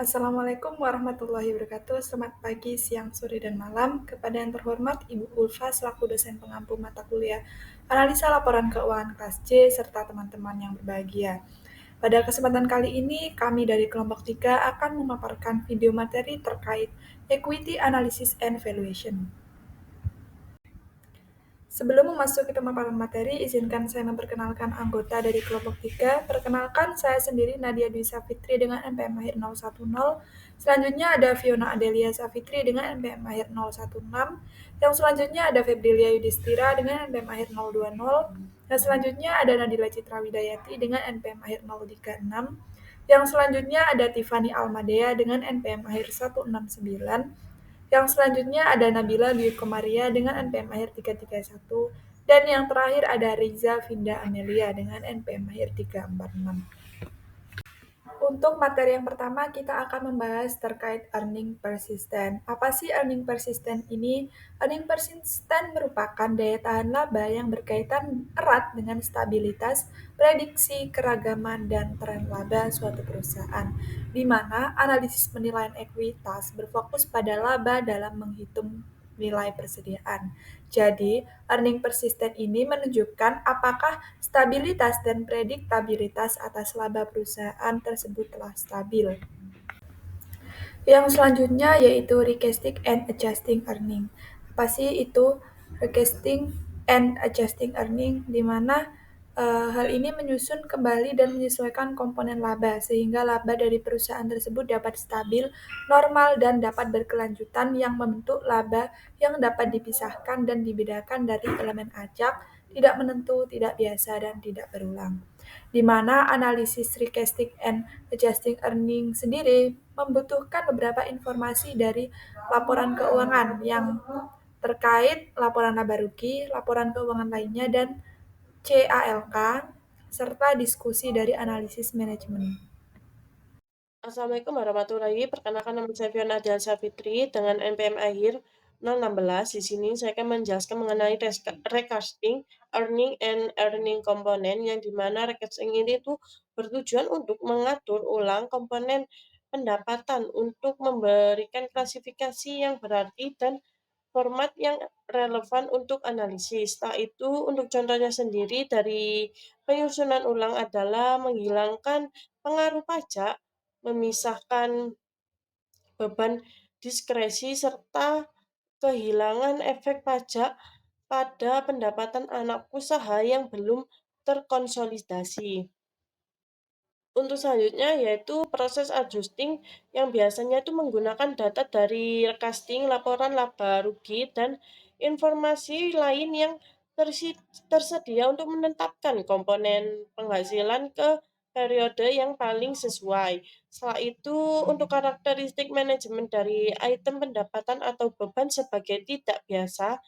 Assalamualaikum warahmatullahi wabarakatuh. Selamat pagi, siang, sore, dan malam. Kepada yang terhormat Ibu Ulfa selaku dosen pengampu mata kuliah Analisa Laporan Keuangan kelas C serta teman-teman yang berbahagia. Pada kesempatan kali ini, kami dari kelompok 3 akan memaparkan video materi terkait Equity Analysis and Valuation. Sebelum memasuki pemaparan materi, izinkan saya memperkenalkan anggota dari kelompok 3. Perkenalkan, saya sendiri Nadia Dwi Safitri dengan NPM Mahir 010. Selanjutnya ada Fiona Adelia Safitri dengan NPM Mahir 016. Yang selanjutnya ada Febrilia Yudhistira dengan NPM Mahir 020. Yang selanjutnya ada Nadila Citra Widayati dengan NPM Mahir 036. Yang selanjutnya ada Tiffany Almadea dengan NPM Mahir 169. Yang selanjutnya ada Nabila Dwi Komaria dengan NPM Mahir 331 dan yang terakhir ada Riza Vinda Amelia dengan NPM Mahir 346. Untuk materi yang pertama, kita akan membahas terkait earning persistent. Apa sih earning persistent ini? Earning persistent merupakan daya tahan laba yang berkaitan erat dengan stabilitas, prediksi, keragaman, dan tren laba suatu perusahaan, di mana analisis penilaian ekuitas berfokus pada laba dalam menghitung nilai persediaan. Jadi, earning persistent ini menunjukkan apakah stabilitas dan prediktabilitas atas laba perusahaan tersebut telah stabil. Yang selanjutnya yaitu recasting and adjusting earning. Apa sih itu recasting and adjusting earning? Di mana hal ini menyusun kembali dan menyesuaikan komponen laba sehingga laba dari perusahaan tersebut dapat stabil, normal, dan dapat berkelanjutan yang membentuk laba yang dapat dipisahkan dan dibedakan dari elemen acak, tidak menentu, tidak biasa, dan tidak berulang, di mana analisis recasting and adjusting earning sendiri membutuhkan beberapa informasi dari laporan keuangan yang terkait laporan laba rugi, laporan keuangan lainnya, dan CALK, serta diskusi dari analisis manajemen. Assalamualaikum warahmatullahi wabarakatuh. Perkenalkan nama saya Fiona Adel Safitri dengan NPM akhir 016. Di sini saya akan menjelaskan mengenai recasting, earning, and earning komponen yang dimana recasting ini tuh bertujuan untuk mengatur ulang komponen pendapatan untuk memberikan klasifikasi yang berarti dan format yang relevan untuk analisis. Setelah itu, untuk contohnya sendiri dari penyusunan ulang adalah menghilangkan pengaruh pajak, memisahkan beban diskresi, serta kehilangan efek pajak pada pendapatan anak usaha yang belum terkonsolidasi. Untuk selanjutnya yaitu proses adjusting yang biasanya itu menggunakan data dari recasting, laporan laba rugi, dan informasi lain yang tersedia untuk menetapkan komponen penghasilan ke periode yang paling sesuai. Setelah itu, untuk karakteristik manajemen dari item pendapatan atau beban sebagai tidak biasa,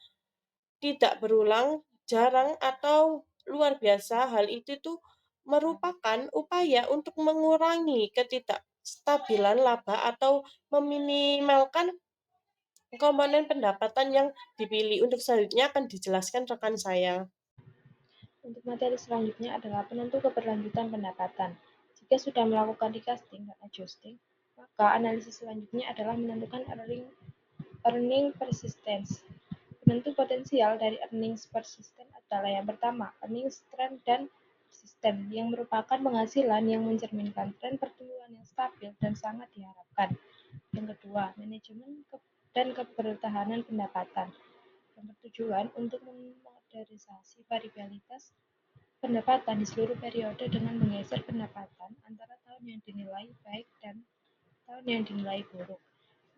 tidak berulang, jarang, atau luar biasa, hal itu tuh merupakan upaya untuk mengurangi ketidakstabilan laba atau meminimalkan komponen pendapatan yang dipilih. Untuk selanjutnya akan dijelaskan rekan saya. Untuk materi selanjutnya adalah penentu keberlanjutan pendapatan. Jika sudah melakukan recasting dan adjusting, maka analisis selanjutnya adalah menentukan earning persistence. Penentu potensial dari earnings persistent adalah yang pertama, earnings trend dan persisten, yang merupakan penghasilan yang mencerminkan tren pertumbuhan yang stabil dan sangat diharapkan. Yang kedua, manajemen dan kebertahanan pendapatan, yang bertujuan untuk memodernisasi variabilitas pendapatan di seluruh periode dengan menggeser pendapatan antara tahun yang dinilai baik dan tahun yang dinilai buruk.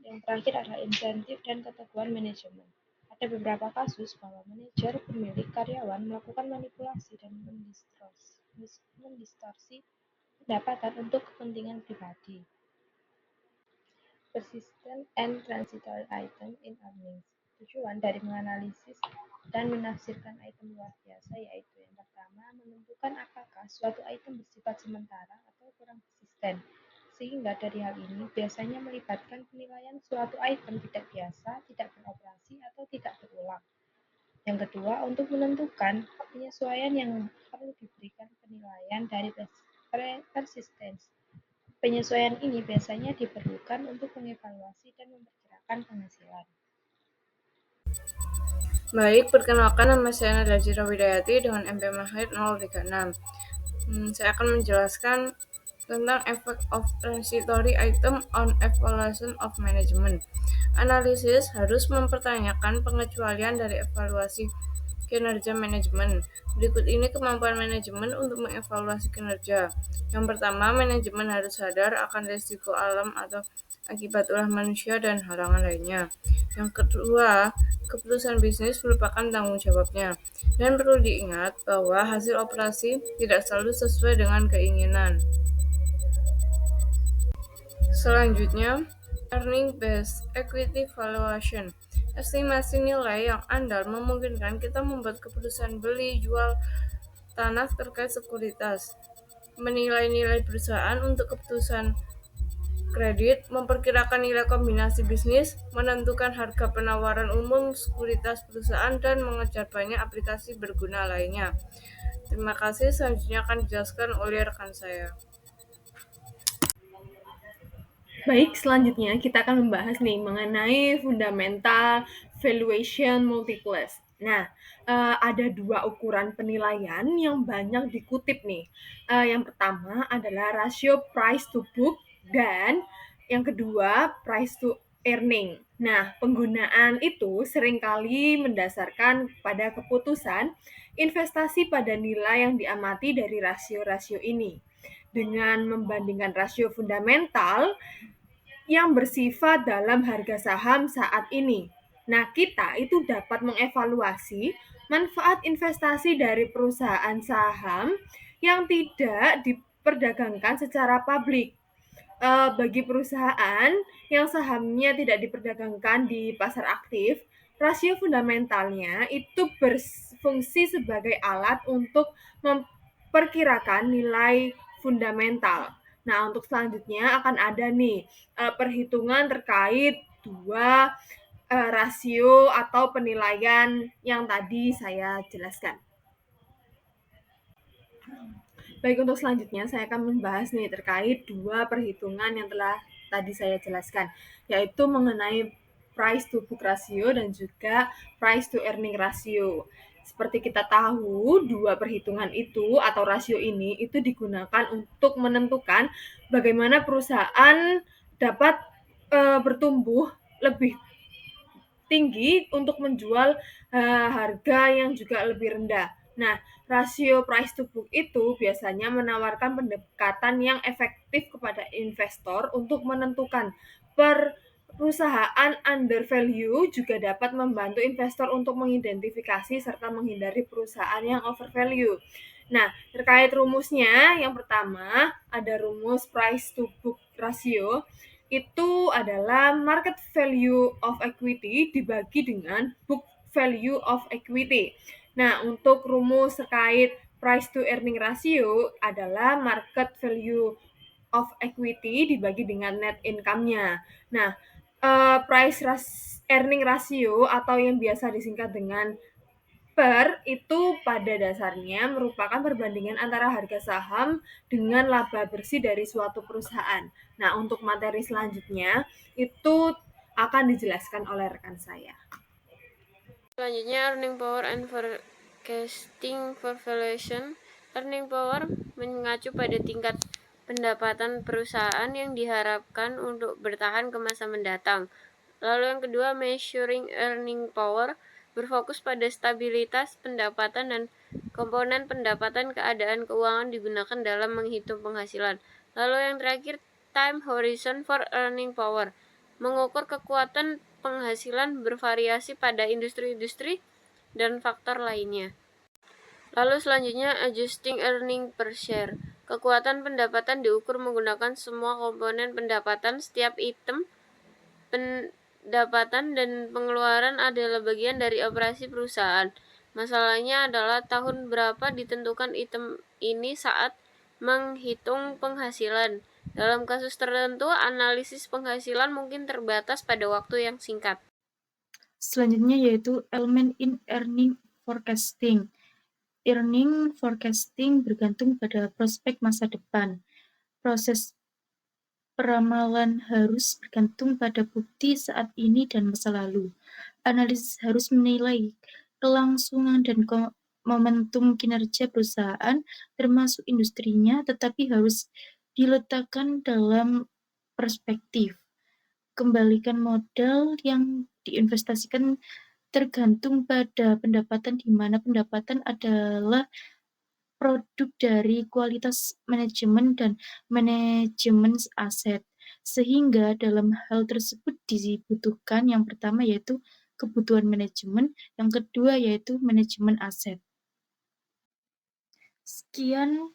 Yang terakhir adalah insentif dan keteguhan manajemen. Ada beberapa kasus bahwa manajer, pemilik, karyawan melakukan manipulasi dan mendistorsi pendapatan untuk kepentingan pribadi. Persistent and transitory item in earnings. Tujuan dari menganalisis dan menafsirkan item luar biasa yaitu yang pertama, menentukan apakah suatu item bersifat sementara atau kurang persisten. Sehingga dari hal ini biasanya melibatkan penilaian suatu item tidak biasa, tidak beroperasi, atau tidak berulang. Yang kedua, untuk menentukan penyesuaian yang perlu diberikan penilaian dari persistensi. Penyesuaian ini biasanya diperlukan untuk mengevaluasi dan memperkirakan penghasilan. Baik, perkenalkan nama saya Nada Jira Widayati dengan MP Mahir 036. Saya akan menjelaskan tentang effect of transitory item on evaluation of management. Analisis harus mempertanyakan pengecualian dari evaluasi kinerja manajemen. Berikut ini kemampuan manajemen untuk mengevaluasi kinerja. Yang pertama, manajemen harus sadar akan risiko alam atau akibat ulah manusia dan halangan lainnya. Yang kedua, keputusan bisnis merupakan tanggung jawabnya. Dan perlu diingat bahwa hasil operasi tidak selalu sesuai dengan keinginan. Selanjutnya, earning based equity valuation. Estimasi nilai yang andal memungkinkan kita membuat keputusan beli jual tanah terkait sekuritas, menilai nilai perusahaan untuk keputusan kredit, memperkirakan nilai kombinasi bisnis, menentukan harga penawaran umum sekuritas perusahaan, dan mengejar banyak aplikasi berguna lainnya. Terima kasih, selanjutnya akan dijelaskan oleh rekan saya. Baik, selanjutnya kita akan membahas nih mengenai fundamental valuation multiples. Nah, ada dua ukuran penilaian yang banyak dikutip nih. Yang pertama adalah rasio price to book dan yang kedua price to earning. Nah, penggunaan itu seringkali mendasarkan pada keputusan investasi pada nilai yang diamati dari rasio-rasio ini. Dengan membandingkan rasio fundamental yang bersifat dalam harga saham saat ini. Nah, kita itu dapat mengevaluasi manfaat investasi dari perusahaan saham yang tidak diperdagangkan secara publik. Bagi perusahaan yang sahamnya tidak diperdagangkan di pasar aktif, rasio fundamentalnya itu berfungsi sebagai alat untuk memperkirakan nilai fundamental. Nah, untuk selanjutnya akan ada nih perhitungan terkait dua rasio atau penilaian yang tadi saya jelaskan. Baik, untuk selanjutnya saya akan membahas nih terkait dua perhitungan yang telah tadi saya jelaskan, yaitu mengenai price to book ratio dan juga price to earning ratio. Seperti kita tahu, dua perhitungan itu atau rasio ini itu digunakan untuk menentukan bagaimana perusahaan dapat bertumbuh lebih tinggi untuk menjual harga yang juga lebih rendah. Nah, rasio price to book itu biasanya menawarkan pendekatan yang efektif kepada investor untuk menentukan perusahaan under value, juga dapat membantu investor untuk mengidentifikasi serta menghindari perusahaan yang over value. Nah, terkait rumusnya, yang pertama ada rumus price to book ratio, itu adalah market value of equity dibagi dengan book value of equity. Nah, untuk rumus terkait price to earning ratio adalah market value of equity dibagi dengan net income-nya. Nah, price earning ratio atau yang biasa disingkat dengan PER itu pada dasarnya merupakan perbandingan antara harga saham dengan laba bersih dari suatu perusahaan. Nah, untuk materi selanjutnya itu akan dijelaskan oleh rekan saya. Selanjutnya, earning power and forecasting for valuation. Earning power mengacu pada tingkat pendapatan perusahaan yang diharapkan untuk bertahan ke masa mendatang. Lalu yang kedua, measuring earning power berfokus pada stabilitas pendapatan dan komponen pendapatan keadaan keuangan digunakan dalam menghitung penghasilan. Lalu yang terakhir, time horizon for earning power mengukur kekuatan penghasilan bervariasi pada industri-industri dan faktor lainnya. Lalu selanjutnya, adjusting earning per share. Kekuatan pendapatan diukur menggunakan semua komponen pendapatan. Setiap item pendapatan dan pengeluaran adalah bagian dari operasi perusahaan. Masalahnya adalah tahun berapa ditentukan item ini saat menghitung penghasilan. Dalam kasus tertentu, analisis penghasilan mungkin terbatas pada waktu yang singkat. Selanjutnya yaitu elemen in earning forecasting. Earning forecasting bergantung pada prospek masa depan. Proses peramalan harus bergantung pada bukti saat ini dan masa lalu. Analisis harus menilai kelangsungan dan momentum kinerja perusahaan, termasuk industrinya, tetapi harus diletakkan dalam perspektif. Kembalikan modal yang diinvestasikan tergantung pada pendapatan, di mana pendapatan adalah produk dari kualitas manajemen dan manajemen aset. Sehingga dalam hal tersebut dibutuhkan yang pertama yaitu kebutuhan manajemen, yang kedua yaitu manajemen aset. Sekian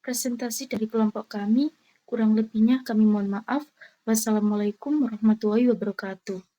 presentasi dari kelompok kami, kurang lebihnya kami mohon maaf. Wassalamualaikum warahmatullahi wabarakatuh.